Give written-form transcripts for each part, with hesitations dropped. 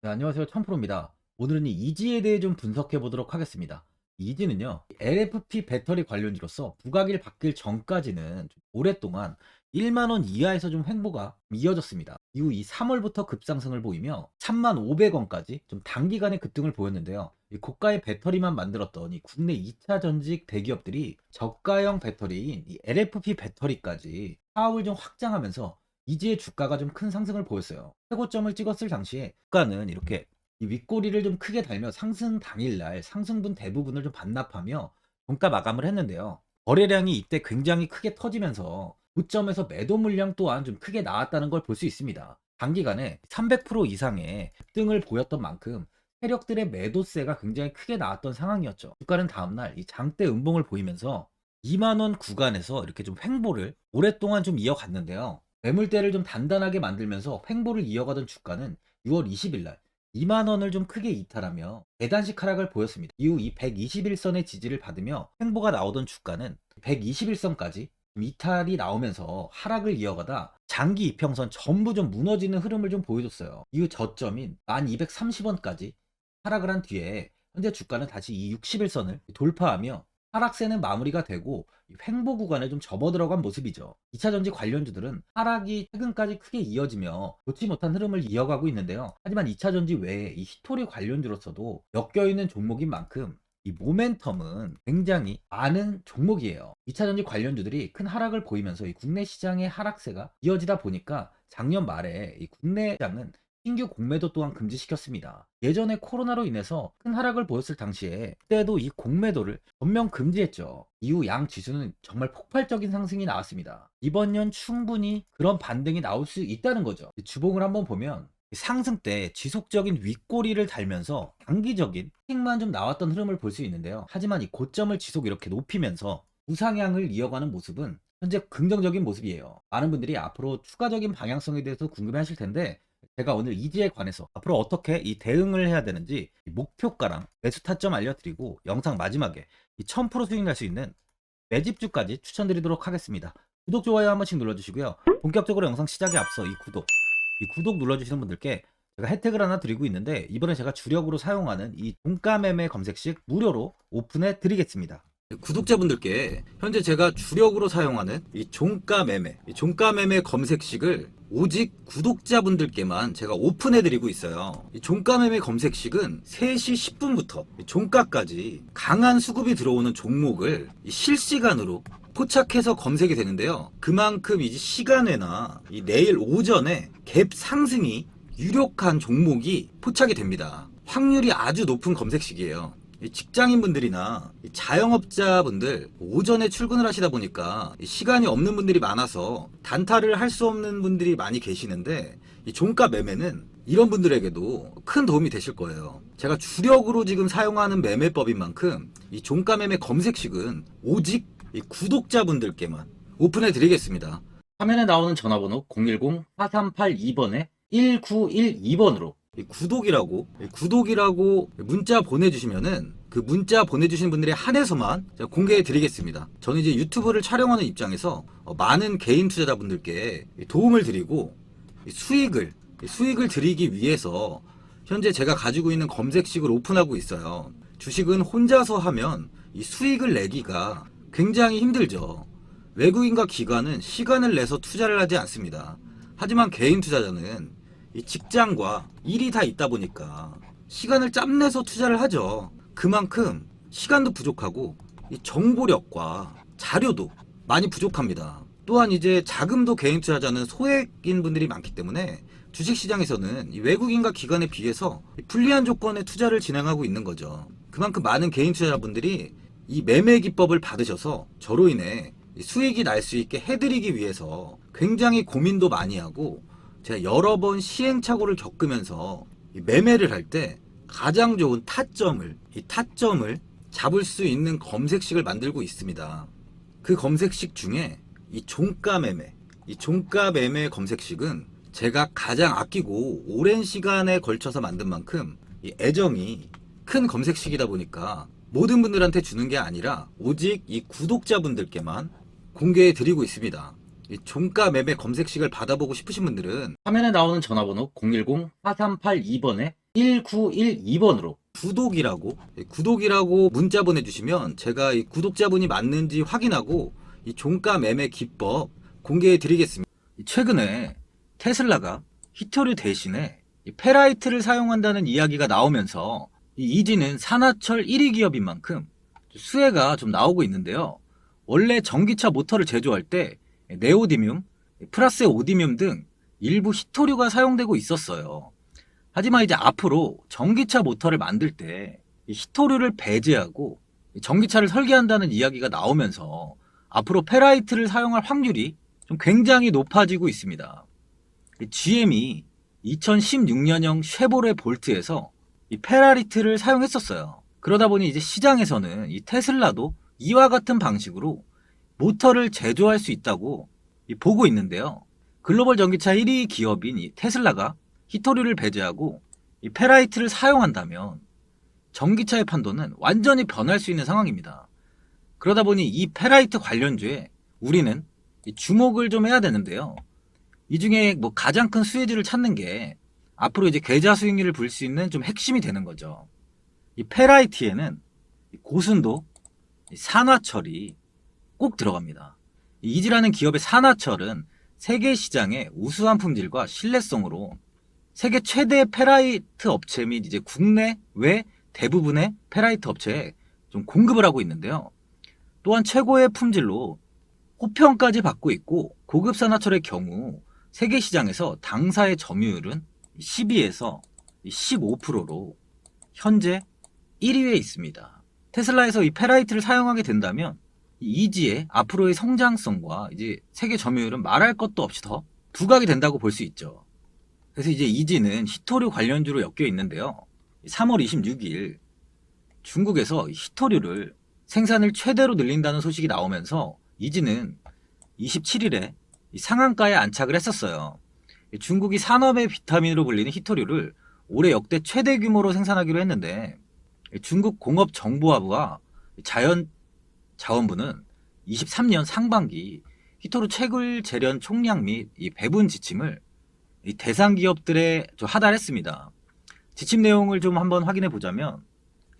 네, 안녕하세요. 천프로입니다. 오늘은 이 이지에 대해 좀 분석해 보도록 하겠습니다. 이지는요, LFP 배터리 관련주로서 부가기를 받길 전까지는 좀 오랫동안 1만 원 이하에서 좀 횡보가 이어졌습니다. 이후 이 3월부터 급상승을 보이며 3,500원까지 좀 단기간에 급등을 보였는데요. 이 고가의 배터리만 만들었던 이 국내 2차 전직 대기업들이 저가형 배터리인 이 LFP 배터리까지 사업을 좀 확장하면서 이지의 주가가 좀 큰 상승을 보였어요. 최고점을 찍었을 당시에 주가는 이렇게 이 윗꼬리를 좀 크게 달며 상승 당일날 상승분 대부분을 좀 반납하며 종가 마감을 했는데요. 거래량이 이때 굉장히 크게 터지면서 고점에서 매도 물량 또한 좀 크게 나왔다는 걸 볼 수 있습니다. 단기간에 300% 이상의 급등을 보였던 만큼 세력들의 매도세가 굉장히 크게 나왔던 상황이었죠. 주가는 다음날 이 장대 음봉을 보이면서 2만 원 구간에서 이렇게 좀 횡보를 오랫동안 좀 이어갔는데요. 매물대를 좀 단단하게 만들면서 횡보를 이어가던 주가는 6월 20일 날 2만 원을 좀 크게 이탈하며 계단식 하락을 보였습니다. 이후 이 121선의 지지를 받으며 횡보가 나오던 주가는 121선까지 이탈이 나오면서 하락을 이어가다 장기 이평선 전부 좀 무너지는 흐름을 좀 보여줬어요. 이후 저점인 1230원까지 하락을 한 뒤에 현재 주가는 다시 이 60일선을 돌파하며 하락세는 마무리가 되고 횡보 구간에 좀 접어들어간 모습이죠. 2차전지 관련주들은 하락이 최근까지 크게 이어지며 좋지 못한 흐름을 이어가고 있는데요. 하지만 2차전지 외에 이 히토리 관련주로서도 엮여있는 종목인 만큼 이 모멘텀은 굉장히 많은 종목이에요. 2차전지 관련주들이 큰 하락을 보이면서 이 국내 시장의 하락세가 이어지다 보니까 작년 말에 이 국내 시장은 신규 공매도 또한 금지시켰습니다. 예전에 코로나로 인해서 큰 하락을 보였을 당시에 그때도 이 공매도를 전면 금지했죠. 이후 양 지수는 정말 폭발적인 상승이 나왔습니다. 이번 년 충분히 그런 반등이 나올 수 있다는 거죠. 주봉을 한번 보면 상승 때 지속적인 윗꼬리를 달면서 단기적인 픽만 좀 나왔던 흐름을 볼 수 있는데요. 하지만 이 고점을 지속 이렇게 높이면서 우상향을 이어가는 모습은 현재 긍정적인 모습이에요. 많은 분들이 앞으로 추가적인 방향성에 대해서 궁금해 하실 텐데 제가 오늘 이지에 관해서 앞으로 어떻게 이 대응을 해야 되는지 목표가랑 매수 타점 알려드리고 영상 마지막에 이 1000% 수익 날 수 있는 매집주까지 추천드리도록 하겠습니다. 구독, 좋아요 한 번씩 눌러주시고요. 본격적으로 영상 시작에 앞서 이 구독 눌러주시는 분들께 제가 혜택을 하나 드리고 있는데 이번에 제가 주력으로 사용하는 이 종가 매매 검색식 무료로 오픈해 드리겠습니다. 구독자분들께 현재 제가 주력으로 사용하는 이 종가 매매 검색식을 오직 구독자분들께만 제가 오픈해 드리고 있어요. 이 종가 매매 검색식은 3시 10분부터 종가까지 강한 수급이 들어오는 종목을 실시간으로 포착해서 검색이 되는데요. 그만큼 이제 시간외나 이 내일 오전에 갭 상승이 유력한 종목이 포착이 됩니다. 확률이 아주 높은 검색식이에요. 직장인분들이나 자영업자분들 오전에 출근을 하시다 보니까 시간이 없는 분들이 많아서 단타를 할 수 없는 분들이 많이 계시는데 이 종가 매매는 이런 분들에게도 큰 도움이 되실 거예요. 제가 주력으로 지금 사용하는 매매법인 만큼 이 종가 매매 검색식은 오직 이 구독자분들께만 오픈해 드리겠습니다. 화면에 나오는 전화번호 010-4382번에 1912번으로 구독이라고 문자 보내주시면은 그 문자 보내주신 분들에 한해서만 제가 공개해 드리겠습니다. 저는 이제 유튜브를 촬영하는 입장에서 많은 개인 투자자분들께 도움을 드리고 수익을 드리기 위해서 현재 제가 가지고 있는 검색식을 오픈하고 있어요. 주식은 혼자서 하면 이 수익을 내기가 굉장히 힘들죠. 외국인과 기관은 시간을 내서 투자를 하지 않습니다. 하지만 개인 투자자는 이 직장과 일이 다 있다 보니까 시간을 짬내서 투자를 하죠. 그만큼 시간도 부족하고 이 정보력과 자료도 많이 부족합니다. 또한 이제 자금도 개인 투자자는 소액인 분들이 많기 때문에 주식시장에서는 이 외국인과 기관에 비해서 불리한 조건의 투자를 진행하고 있는 거죠. 그만큼 많은 개인 투자자분들이 이 매매 기법을 받으셔서 저로 인해 수익이 날 수 있게 해드리기 위해서 굉장히 고민도 많이 하고 제가 여러 번 시행착오를 겪으면서 매매를 할 때 가장 좋은 타점을 잡을 수 있는 검색식을 만들고 있습니다. 그 검색식 중에 이 종가 매매 검색식은 제가 가장 아끼고 오랜 시간에 걸쳐서 만든 만큼 이 애정이 큰 검색식이다 보니까 모든 분들한테 주는 게 아니라 오직 이 구독자분들께만 공개해 드리고 있습니다. 이 종가 매매 검색식을 받아보고 싶으신 분들은 화면에 나오는 전화번호 010-4382번에 1912번으로 구독이라고 문자 보내주시면 제가 이 구독자분이 맞는지 확인하고 이 종가 매매 기법 공개해 드리겠습니다. 최근에 테슬라가 히토류 대신에 이 페라이트를 사용한다는 이야기가 나오면서 이 이지는 산화철 1위 기업인 만큼 수혜가 좀 나오고 있는데요. 원래 전기차 모터를 제조할 때 네오디뮴, 플러스 오디뮴 등 일부 히토류가 사용되고 있었어요. 하지만 이제 앞으로 전기차 모터를 만들 때 히토류를 배제하고 전기차를 설계한다는 이야기가 나오면서 앞으로 페라이트를 사용할 확률이 좀 굉장히 높아지고 있습니다. GM이 2016년형 쉐보레 볼트에서 이 페라이트를 사용했었어요. 그러다 보니 이제 시장에서는 이 테슬라도 이와 같은 방식으로 모터를 제조할 수 있다고 보고 있는데요. 글로벌 전기차 1위 기업인 이 테슬라가 히토류를 배제하고 이 페라이트를 사용한다면 전기차의 판도는 완전히 변할 수 있는 상황입니다. 그러다 보니 이 페라이트 관련주에 우리는 주목을 좀 해야 되는데요. 이 중에 뭐 가장 큰 수혜주를 찾는 게 앞으로 이제 계좌 수익률을 볼 수 있는 좀 핵심이 되는 거죠. 이 페라이트에는 고순도 산화철이 꼭 들어갑니다. 이지라는 기업의 산화철은 세계 시장의 우수한 품질과 신뢰성으로 세계 최대 페라이트 업체 및 이제 국내외 대부분의 페라이트 업체에 좀 공급을 하고 있는데요. 또한 최고의 품질로 호평까지 받고 있고, 고급 산화철의 경우 세계 시장에서 당사의 점유율은 12에서 15%로 현재 1위에 있습니다. 테슬라에서 이 페라이트를 사용하게 된다면 이지의 앞으로의 성장성과 이제 세계 점유율은 말할 것도 없이 더 부각이 된다고 볼 수 있죠. 그래서 이제 이지는 히토류 관련주로 엮여 있는데요. 3월 26일 중국에서 히토류를 생산을 최대로 늘린다는 소식이 나오면서 이지는 27일에 상한가에 안착을 했었어요. 중국이 산업의 비타민으로 불리는 히토류를 올해 역대 최대 규모로 생산하기로 했는데, 중국 공업정보화부와 자연자원부는 23년 상반기 히토류 채굴 재련 총량 및 이 배분 지침을 이 대상 기업들에 좀 하달했습니다. 지침 내용을 좀 한번 확인해 보자면,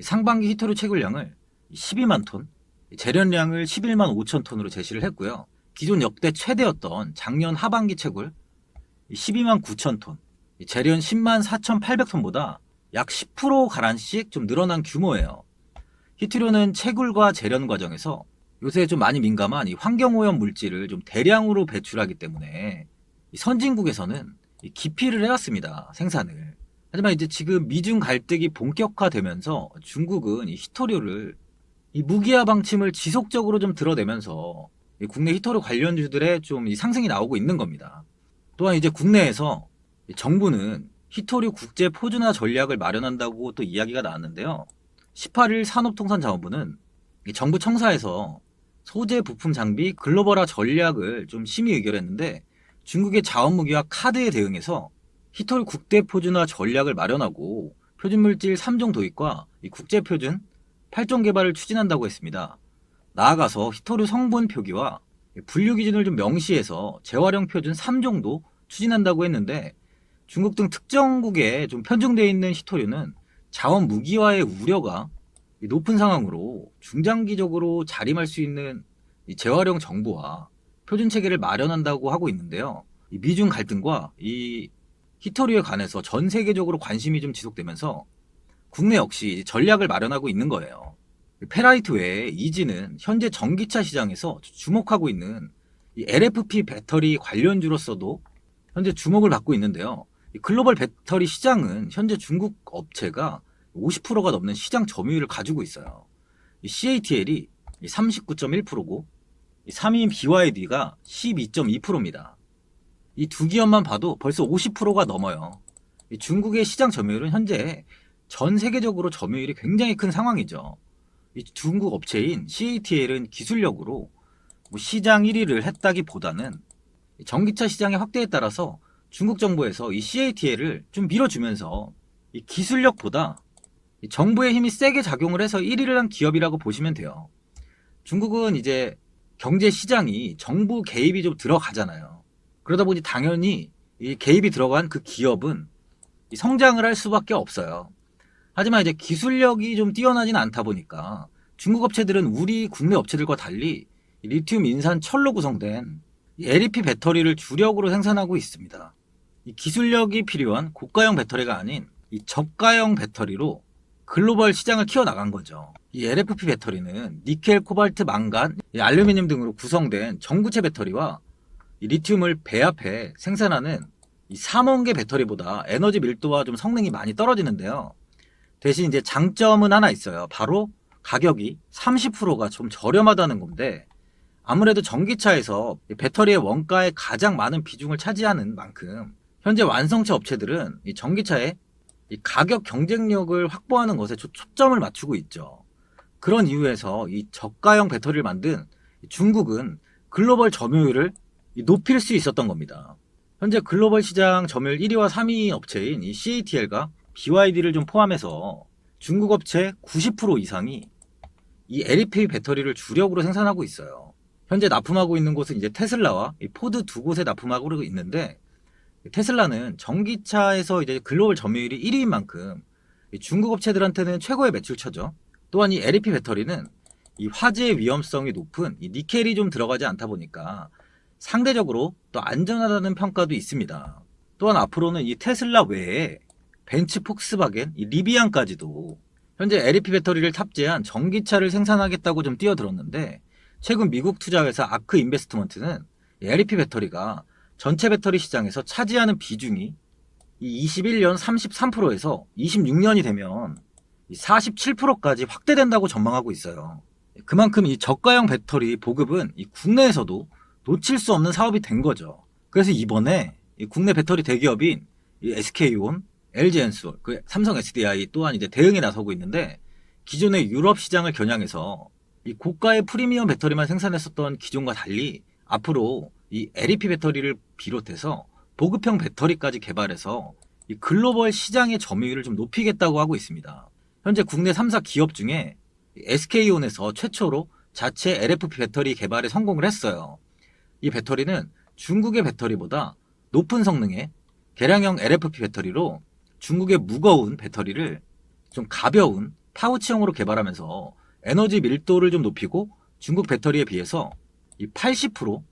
상반기 히토류 채굴량을 12만 톤, 재련량을 11만 5천 톤으로 제시를 했고요. 기존 역대 최대였던 작년 하반기 채굴 12만 9천 톤, 재련 10만 4,800톤보다 약 10%가량씩 좀 늘어난 규모예요. 히토류는 채굴과 재련 과정에서 요새 좀 많이 민감한 이 환경오염 물질을 좀 대량으로 배출하기 때문에 선진국에서는 기피를 해왔습니다, 생산을. 하지만 이제 지금 미중 갈등이 본격화되면서 중국은 이 히토류를 이 무기화 방침을 지속적으로 좀 드러내면서 이 국내 히토류 관련주들의 좀 이 상승이 나오고 있는 겁니다. 또한 이제 국내에서 정부는 히토류 국제 표준화 전략을 마련한다고 또 이야기가 나왔는데요. 18일 산업통상자원부는 정부 청사에서 소재 부품 장비 글로벌화 전략을 좀 심의 의결했는데, 중국의 자원무기와 카드에 대응해서 히토류 국대 표준화 전략을 마련하고 표준물질 3종 도입과 이 국제표준 8종 개발을 추진한다고 했습니다. 나아가서 히토류 성분 표기와 분류 기준을 좀 명시해서 재활용 표준 3종도 추진한다고 했는데, 중국 등 특정국에 좀 편중되어 있는 히토류는 자원 무기화의 우려가 높은 상황으로 중장기적으로 자림할 수 있는 이 재활용 정보와 표준 체계를 마련한다고 하고 있는데요. 이 미중 갈등과 이 히토류에 관해서 전 세계적으로 관심이 좀 지속되면서 국내 역시 전략을 마련하고 있는 거예요. 페라이트 외에 이지는 현재 전기차 시장에서 주목하고 있는 이 LFP 배터리 관련주로서도 현재 주목을 받고 있는데요. 이 글로벌 배터리 시장은 현재 중국 업체가 50%가 넘는 시장 점유율을 가지고 있어요. 이 CATL이 39.1%고 3위인 BYD가 12.2%입니다. 이 두 기업만 봐도 벌써 50%가 넘어요. 이 중국의 시장 점유율은 현재 전 세계적으로 점유율이 굉장히 큰 상황이죠. 이 중국 업체인 CATL은 기술력으로 뭐 시장 1위를 했다기보다는 전기차 시장의 확대에 따라서 중국 정부에서 이 CATL을 좀 밀어주면서 이 기술력보다 이 정부의 힘이 세게 작용을 해서 1위를 한 기업이라고 보시면 돼요. 중국은 이제 경제 시장이 정부 개입이 좀 들어가잖아요. 그러다 보니 당연히 이 개입이 들어간 그 기업은 이 성장을 할 수밖에 없어요. 하지만 이제 기술력이 좀 뛰어나진 않다 보니까 중국 업체들은 우리 국내 업체들과 달리 이 리튬 인산 철로 구성된 이 LEP 배터리를 주력으로 생산하고 있습니다. 이 기술력이 필요한 고가형 배터리가 아닌 이 저가형 배터리로 글로벌 시장을 키워나간 거죠. 이 LFP 배터리는 니켈, 코발트, 망간, 이 알루미늄 등으로 구성된 전구체 배터리와 이 리튬을 배합해 생산하는 이 삼원계 배터리보다 에너지 밀도와 좀 성능이 많이 떨어지는데요. 대신 이제 장점은 하나 있어요. 바로 가격이 30%가 좀 저렴하다는 건데, 아무래도 전기차에서 이 배터리의 원가에 가장 많은 비중을 차지하는 만큼 현재 완성차 업체들은 이 전기차의 이 가격 경쟁력을 확보하는 것에 초점을 맞추고 있죠. 그런 이유에서 이 저가형 배터리를 만든 중국은 글로벌 점유율을 높일 수 있었던 겁니다. 현재 글로벌 시장 점유율 1위와 3위 업체인 이 CATL과 BYD를 좀 포함해서 중국 업체 90% 이상이 이 LEP 배터리를 주력으로 생산하고 있어요. 현재 납품하고 있는 곳은 이제 테슬라와 이 포드 두 곳에 납품하고 있는데, 테슬라는 전기차에서 이제 글로벌 점유율이 1위인 만큼 이 중국 업체들한테는 최고의 매출처죠. 또한 이 LEP 배터리는 이 화재 위험성이 높은 이 니켈이 좀 들어가지 않다 보니까 상대적으로 또 안전하다는 평가도 있습니다. 또한 앞으로는 이 테슬라 외에 벤츠, 폭스바겐, 이 리비안까지도 현재 LEP 배터리를 탑재한 전기차를 생산하겠다고 좀 뛰어들었는데, 최근 미국 투자회사 아크 인베스트먼트는 LEP 배터리가 전체 배터리 시장에서 차지하는 비중이 이 21년 33%에서 26년이 되면 47%까지 확대된다고 전망하고 있어요. 그만큼 이 저가형 배터리 보급은 이 국내에서도 놓칠 수 없는 사업이 된 거죠. 그래서 이번에 이 국내 배터리 대기업인 이 SK온, LG엔솔, 그 삼성 SDI 또한 이제 대응에 나서고 있는데, 기존의 유럽 시장을 겨냥해서 이 고가의 프리미엄 배터리만 생산했었던 기존과 달리 앞으로 이 LEP 배터리를 비롯해서 보급형 배터리까지 개발해서 이 글로벌 시장의 점유율을 좀 높이겠다고 하고 있습니다. 현재 국내 3사 기업 중에 SK온에서 최초로 자체 LFP 배터리 개발에 성공을 했어요. 이 배터리는 중국의 배터리보다 높은 성능의 개량형 LFP 배터리로 중국의 무거운 배터리를 좀 가벼운 파우치형으로 개발하면서 에너지 밀도를 좀 높이고 중국 배터리에 비해서 이 80%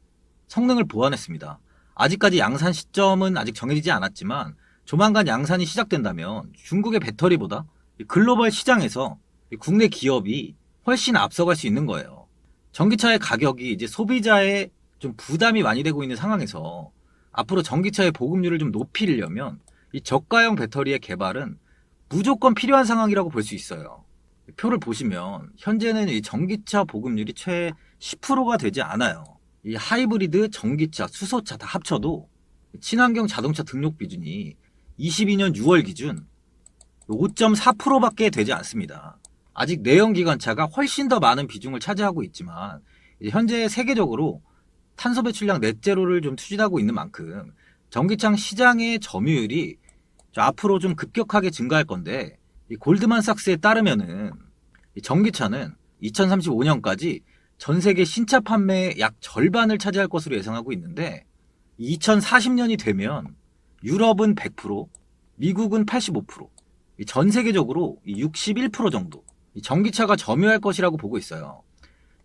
성능을 보완했습니다. 아직까지 양산 시점은 아직 정해지지 않았지만 조만간 양산이 시작된다면 중국의 배터리보다 글로벌 시장에서 국내 기업이 훨씬 앞서갈 수 있는 거예요. 전기차의 가격이 이제 소비자의 좀 부담이 많이 되고 있는 상황에서 앞으로 전기차의 보급률을 좀 높이려면 이 저가형 배터리의 개발은 무조건 필요한 상황이라고 볼 수 있어요. 표를 보시면 현재는 이 전기차 보급률이 최 10%가 되지 않아요. 이 하이브리드, 전기차, 수소차 다 합쳐도 친환경 자동차 등록 비중이 22년 6월 기준 5.4%밖에 되지 않습니다. 아직 내연기관차가 훨씬 더 많은 비중을 차지하고 있지만 현재 세계적으로 탄소 배출량 넷제로를 좀 추진하고 있는 만큼 전기차 시장의 점유율이 앞으로 좀 급격하게 증가할 건데, 이 골드만삭스에 따르면은 이 전기차는 2035년까지 전 세계 신차 판매의 약 절반을 차지할 것으로 예상하고 있는데, 2040년이 되면 유럽은 100%, 미국은 85%, 전 세계적으로 61% 정도 이 전기차가 점유할 것이라고 보고 있어요.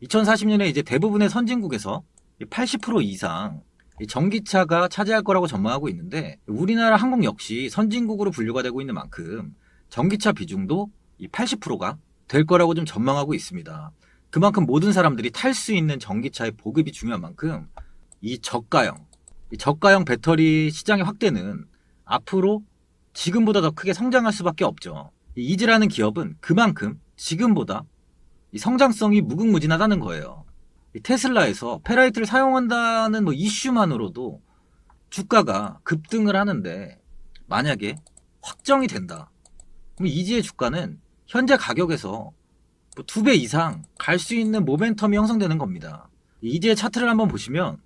2040년에 이제 대부분의 선진국에서 80% 이상 전기차가 차지할 거라고 전망하고 있는데, 우리나라 한국 역시 선진국으로 분류가 되고 있는 만큼 전기차 비중도 80%가 될 거라고 좀 전망하고 있습니다. 그만큼 모든 사람들이 탈 수 있는 전기차의 보급이 중요한 만큼 이 저가형 배터리 시장의 확대는 앞으로 지금보다 더 크게 성장할 수밖에 없죠. 이지라는 기업은 그만큼 지금보다 이 성장성이 무궁무진하다는 거예요. 테슬라에서 페라이트를 사용한다는 이슈만으로도 주가가 급등을 하는데, 만약에 확정이 된다, 그럼 이지의 주가는 현재 가격에서 2배 이상 갈 수 있는 모멘텀이 형성되는 겁니다. 이지의 차트를 한번 보시면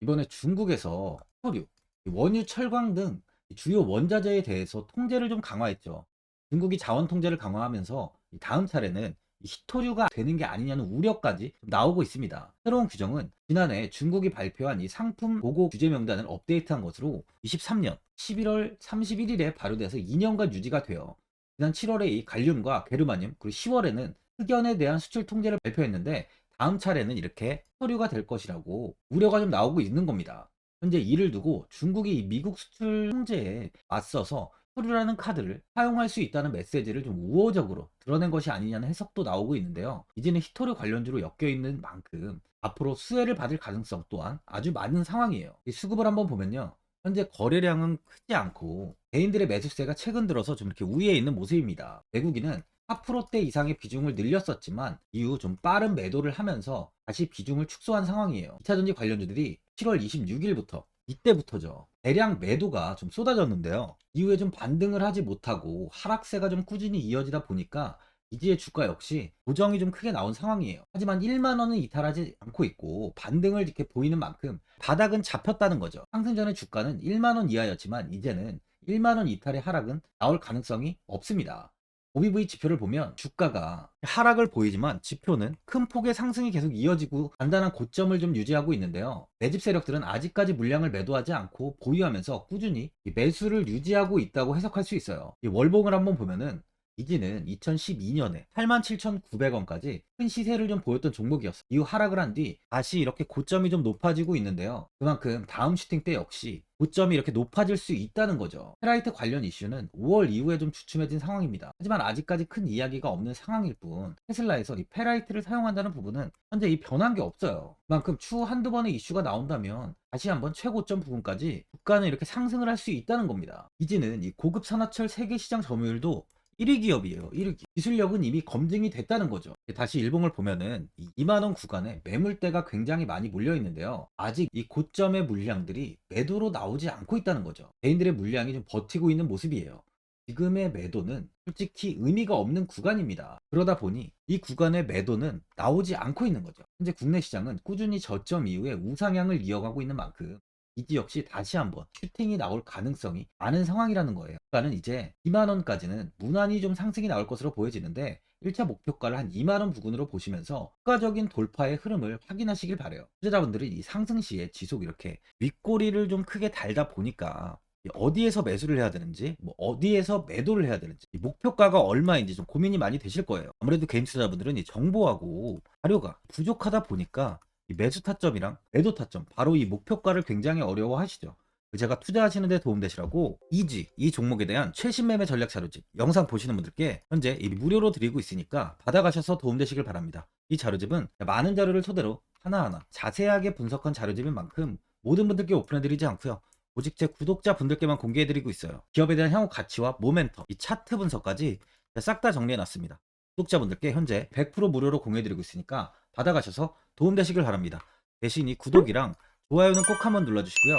이번에 중국에서 석유, 원유, 철강 등 주요 원자재에 대해서 통제를 좀 강화했죠. 중국이 자원 통제를 강화하면서 다음 차례는 히토류가 되는 게 아니냐는 우려까지 나오고 있습니다. 새로운 규정은 지난해 중국이 발표한 이 상품 보고 규제 명단을 업데이트한 것으로 23년 11월 31일에 발효돼서 2년간 유지가 되어 지난 7월에 이 갈륨과 게르마늄 그리고 10월에는 흑연에 대한 수출 통제를 발표했는데 다음 차례는 이렇게 서류가 될 것이라고 우려가 좀 나오고 있는 겁니다. 현재 이를 두고 중국이 이 미국 수출 통제에 맞서서 서류라는 카드를 사용할 수 있다는 메시지를 좀 우호적으로 드러낸 것이 아니냐는 해석도 나오고 있는데요. 이제는 히토류 관련주로 엮여 있는 만큼 앞으로 수혜를 받을 가능성 또한 아주 많은 상황이에요. 이 수급을 한번 보면요. 현재 거래량은 크지 않고 개인들의 매수세가 최근 들어서 좀 이렇게 우위에 있는 모습입니다. 외국인은 4%대 이상의 비중을 늘렸었지만 이후 좀 빠른 매도를 하면서 다시 비중을 축소한 상황이에요. 2차전지 관련주들이 7월 26일부터 이때부터죠. 대량 매도가 좀 쏟아졌는데요. 이후에 좀 반등을 하지 못하고 하락세가 좀 꾸준히 이어지다 보니까 이지의 주가 역시 조정이 좀 크게 나온 상황이에요. 하지만 1만 원은 이탈하지 않고 있고 반등을 이렇게 보이는 만큼 바닥은 잡혔다는 거죠. 상승 전의 주가는 1만 원 이하였지만 이제는 1만 원 이탈의 하락은 나올 가능성이 없습니다. OBV 지표를 보면 주가가 하락을 보이지만 지표는 큰 폭의 상승이 계속 이어지고 단단한 고점을 좀 유지하고 있는데요. 매집 세력들은 아직까지 물량을 매도하지 않고 보유하면서 꾸준히 매수를 유지하고 있다고 해석할 수 있어요. 이 월봉을 한번 보면은 이지는 2012년에 87,900원까지 큰 시세를 좀 보였던 종목이었어요. 이후 하락을 한 뒤 다시 이렇게 고점이 좀 높아지고 있는데요. 그만큼 다음 슈팅 때 역시 고점이 이렇게 높아질 수 있다는 거죠. 페라이트 관련 이슈는 5월 이후에 좀 주춤해진 상황입니다. 하지만 아직까지 큰 이야기가 없는 상황일 뿐 테슬라에서 이 페라이트를 사용한다는 부분은 현재 이 변한 게 없어요. 그만큼 추후 한두 번의 이슈가 나온다면 다시 한번 최고점 부분까지 주가는 이렇게 상승을 할 수 있다는 겁니다. 이지는 이 고급 산화철 세계 시장 점유율도 1위 기업이에요. 1위 기업. 기술력은 이미 검증이 됐다는 거죠. 다시 일봉을 보면은 2만원 구간에 매물대가 굉장히 많이 몰려 있는데요. 아직 이 고점의 물량들이 매도로 나오지 않고 있다는 거죠. 개인들의 물량이 좀 버티고 있는 모습이에요. 지금의 매도는 솔직히 의미가 없는 구간입니다. 그러다 보니 이 구간의 매도는 나오지 않고 있는 거죠. 현재 국내 시장은 꾸준히 저점 이후에 우상향을 이어가고 있는 만큼 이지 역시 다시 한번 슈팅이 나올 가능성이 많은 상황이라는 거예요. 주가는 이제 2만원까지는 무난히 좀 상승이 나올 것으로 보여지는데 1차 목표가를 한 2만원 부근으로 보시면서 추가적인 돌파의 흐름을 확인하시길 바래요. 투자자분들이 이 상승 시에 지속 이렇게 윗꼬리를 좀 크게 달다 보니까 어디에서 매수를 해야 되는지 뭐 어디에서 매도를 해야 되는지 목표가가 얼마인지 좀 고민이 많이 되실 거예요. 아무래도 개인 투자자분들은 이 정보하고 자료가 부족하다 보니까 이 매수 타점이랑 매도 타점 바로 이 목표가를 굉장히 어려워하시죠. 제가 투자하시는 데 도움되시라고 이지 이 종목에 대한 최신 매매 전략 자료집 영상 보시는 분들께 현재 이 무료로 드리고 있으니까 받아가셔서 도움되시길 바랍니다. 이 자료집은 많은 자료를 토대로 하나하나 자세하게 분석한 자료집인 만큼 모든 분들께 오픈해드리지 않고요. 오직 제 구독자분들께만 공개해드리고 있어요. 기업에 대한 향후 가치와 모멘텀, 이 차트 분석까지 싹 다 정리해놨습니다. 구독자분들께 현재 100% 무료로 공유해드리고 있으니까 받아가셔서 도움되시길 바랍니다. 대신 이 구독이랑 좋아요는 꼭 한번 눌러주시고요.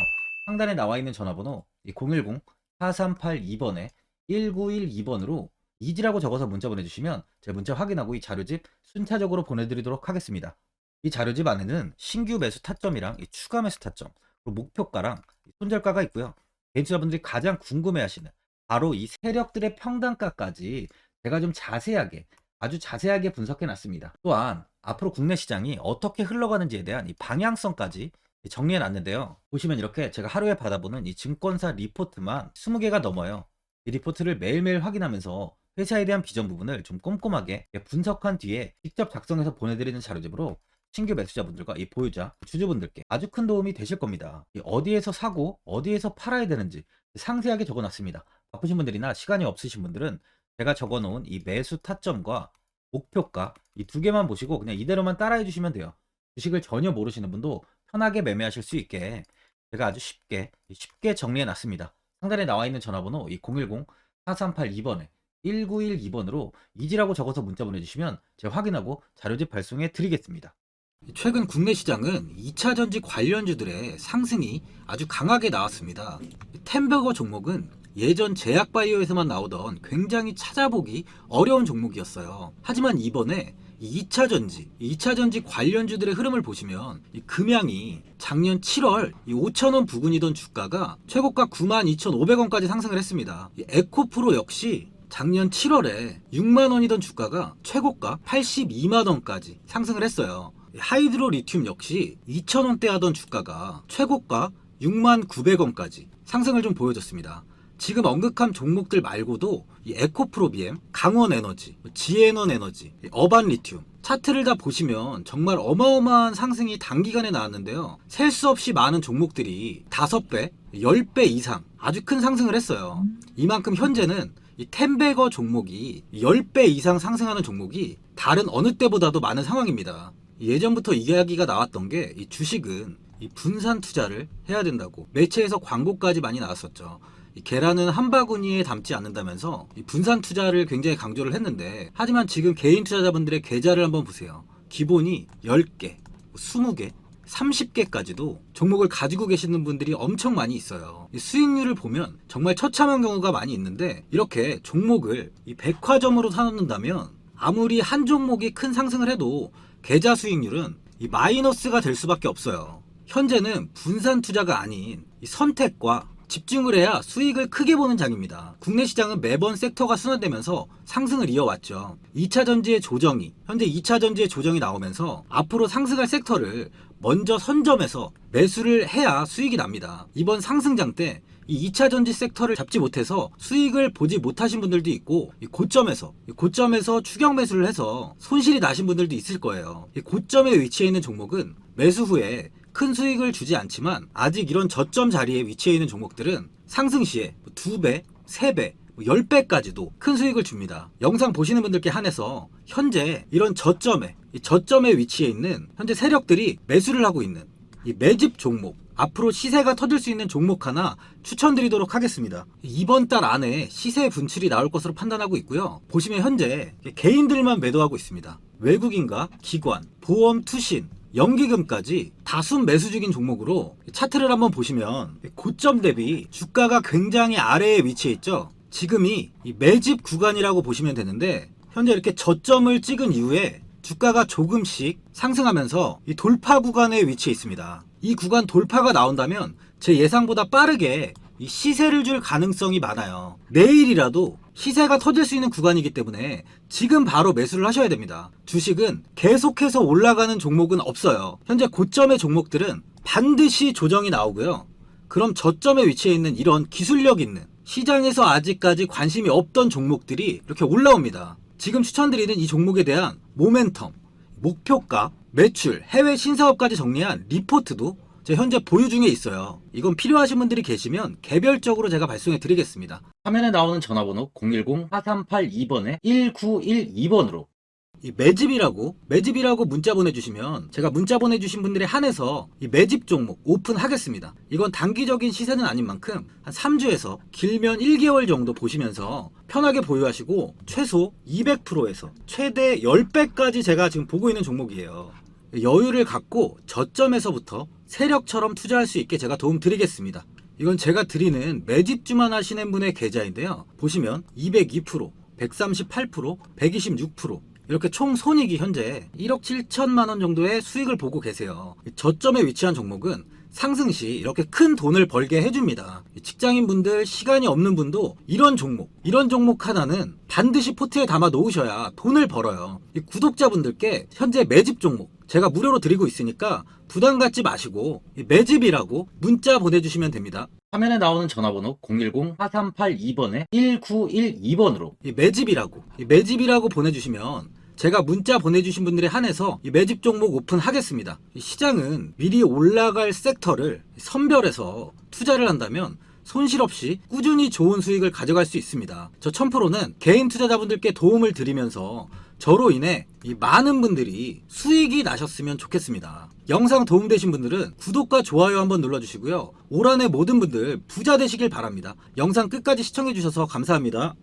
상단에 나와 있는 전화번호 010-4382번에 1912번으로 이지라고 적어서 문자 보내주시면 제 문자 확인하고 이 자료집 순차적으로 보내드리도록 하겠습니다. 이 자료집 안에는 신규 매수 타점이랑 이 추가 매수 타점, 그리고 목표가랑 손절가가 있고요. 개인 투자분들이 가장 궁금해하시는 바로 이 세력들의 평단가까지 제가 좀 자세하게 아주 자세하게 분석해 놨습니다. 또한 앞으로 국내 시장이 어떻게 흘러가는지에 대한 이 방향성까지 정리해 놨는데요. 보시면 이렇게 제가 하루에 받아보는 이 증권사 리포트만 20개가 넘어요. 이 리포트를 매일매일 확인하면서 회사에 대한 비전 부분을 좀 꼼꼼하게 분석한 뒤에 직접 작성해서 보내드리는 자료집으로 신규 매수자분들과 이 보유자, 주주분들께 아주 큰 도움이 되실 겁니다. 어디에서 사고 어디에서 팔아야 되는지 상세하게 적어놨습니다. 바쁘신 분들이나 시간이 없으신 분들은 제가 적어놓은 이 매수 타점과 목표가 이 두 개만 보시고 그냥 이대로만 따라해 주시면 돼요. 주식을 전혀 모르시는 분도 편하게 매매하실 수 있게 제가 아주 쉽게 정리해 놨습니다. 상단에 나와 있는 전화번호 이 010-4382번에 1912번으로 이지라고 적어서 문자 보내주시면 제가 확인하고 자료집 발송해 드리겠습니다. 최근 국내 시장은 2차 전지 관련주들의 상승이 아주 강하게 나왔습니다. 템버거 종목은 예전 제약바이오에서만 나오던 굉장히 찾아보기 어려운 종목이었어요. 하지만 이번에 2차 전지 관련주들의 흐름을 보시면 이 금양이 작년 7월 5,000원 부근이던 주가가 최고가 92,500원까지 상승을 했습니다. 에코프로 역시 작년 7월에 6만 원이던 주가가 최고가 82만 원까지 상승을 했어요. 하이드로 리튬 역시 2,000원대 하던 주가가 최고가 6만 900원까지 상승을 좀 보여줬습니다. 지금 언급한 종목들 말고도 이 에코프로비엠, 강원에너지, 지에너에너지, 어반리튬 차트를 다 보시면 정말 어마어마한 상승이 단기간에 나왔는데요. 셀 수 없이 많은 종목들이 5배, 10배 이상 아주 큰 상승을 했어요. 이만큼 현재는 이 텐베거 종목이 10배 이상 상승하는 종목이 다른 어느 때보다도 많은 상황입니다. 예전부터 이야기가 나왔던 게 이 주식은 이 분산 투자를 해야 된다고 매체에서 광고까지 많이 나왔었죠. 이 계란은 한 바구니에 담지 않는다면서 이 분산 투자를 굉장히 강조를 했는데, 하지만 지금 개인 투자자분들의 계좌를 한번 보세요. 기본이 10개, 20개, 30개까지도 종목을 가지고 계시는 분들이 엄청 많이 있어요. 이 수익률을 보면 정말 처참한 경우가 많이 있는데, 이렇게 종목을 이 백화점으로 사놓는다면 아무리 한 종목이 큰 상승을 해도 계좌 수익률은 이 마이너스가 될 수밖에 없어요. 현재는 분산 투자가 아닌 이 선택과 집중을 해야 수익을 크게 보는 장입니다. 국내 시장은 매번 섹터가 순환되면서 상승을 이어왔죠. 2차전지의 조정이, 현재 2차전지의 조정이 나오면서 앞으로 상승할 섹터를 먼저 선점해서 매수를 해야 수익이 납니다. 이번 상승장 때 이 2차전지 섹터를 잡지 못해서 수익을 보지 못하신 분들도 있고, 이 고점에서 추격 매수를 해서 손실이 나신 분들도 있을 거예요. 이 고점에 위치해 있는 종목은 매수 후에 큰 수익을 주지 않지만, 아직 이런 저점 자리에 위치해 있는 종목들은 상승 시에 2배, 3배, 10배까지도 큰 수익을 줍니다. 영상 보시는 분들께 한해서 현재 이런 저점에 위치해 있는 현재 세력들이 매수를 하고 있는 이 매집 종목, 앞으로 시세가 터질 수 있는 종목 하나 추천드리도록 하겠습니다. 이번 달 안에 시세 분출이 나올 것으로 판단하고 있고요. 보시면 현재 개인들만 매도하고 있습니다. 외국인과 기관, 보험, 투신, 연기금까지 다수 매수 중인 종목으로 차트를 한번 보시면 고점 대비 주가가 굉장히 아래에 위치해 있죠. 지금이 이 매집 구간이라고 보시면 되는데, 현재 이렇게 저점을 찍은 이후에 주가가 조금씩 상승하면서 이 돌파 구간에 위치해 있습니다. 이 구간 돌파가 나온다면 제 예상보다 빠르게 이 시세를 줄 가능성이 많아요. 내일이라도 시세가 터질 수 있는 구간이기 때문에 지금 바로 매수를 하셔야 됩니다. 주식은 계속해서 올라가는 종목은 없어요. 현재 고점의 종목들은 반드시 조정이 나오고요. 그럼 저점에 위치해 있는 이런 기술력 있는, 시장에서 아직까지 관심이 없던 종목들이 이렇게 올라옵니다. 지금 추천드리는 이 종목에 대한 모멘텀, 목표가, 매출, 해외 신사업까지 정리한 리포트도 제 현재 보유 중에 있어요. 이건 필요하신 분들이 계시면 개별적으로 제가 발송해 드리겠습니다. 화면에 나오는 전화번호 010-4382번에 1912번으로 이 매집이라고 문자 보내주시면 제가 문자 보내주신 분들에 한해서 이 매집 종목 오픈하겠습니다. 이건 단기적인 시세는 아닌 만큼 한 3주에서 길면 1개월 정도 보시면서 편하게 보유하시고, 최소 200%에서 최대 10배까지 제가 지금 보고 있는 종목이에요. 여유를 갖고 저점에서부터 세력처럼 투자할 수 있게 제가 도움 드리겠습니다. 이건 제가 드리는 매집주만 하시는 분의 계좌인데요. 보시면 202%, 138%, 126%, 이렇게 총 손익이 현재 1억 7천만 원 정도의 수익을 보고 계세요. 저점에 위치한 종목은 상승 시 이렇게 큰 돈을 벌게 해줍니다. 직장인분들, 시간이 없는 분도 이런 종목 하나는 반드시 포트에 담아 놓으셔야 돈을 벌어요. 이 구독자분들께 현재 매집 종목 제가 무료로 드리고 있으니까 부담 갖지 마시고 매집이라고 문자 보내주시면 됩니다. 화면에 나오는 전화번호 010-4382번에 1912번으로 매집이라고 보내주시면 제가 문자 보내주신 분들에 한해서 이 매집 종목 오픈하겠습니다. 시장은 미리 올라갈 섹터를 선별해서 투자를 한다면 손실 없이 꾸준히 좋은 수익을 가져갈 수 있습니다. 저 1000%는 개인 투자자분들께 도움을 드리면서 저로 인해 이 많은 분들이 수익이 나셨으면 좋겠습니다. 영상 도움되신 분들은 구독과 좋아요 한번 눌러주시고요. 올 한해 모든 분들 부자 되시길 바랍니다. 영상 끝까지 시청해주셔서 감사합니다.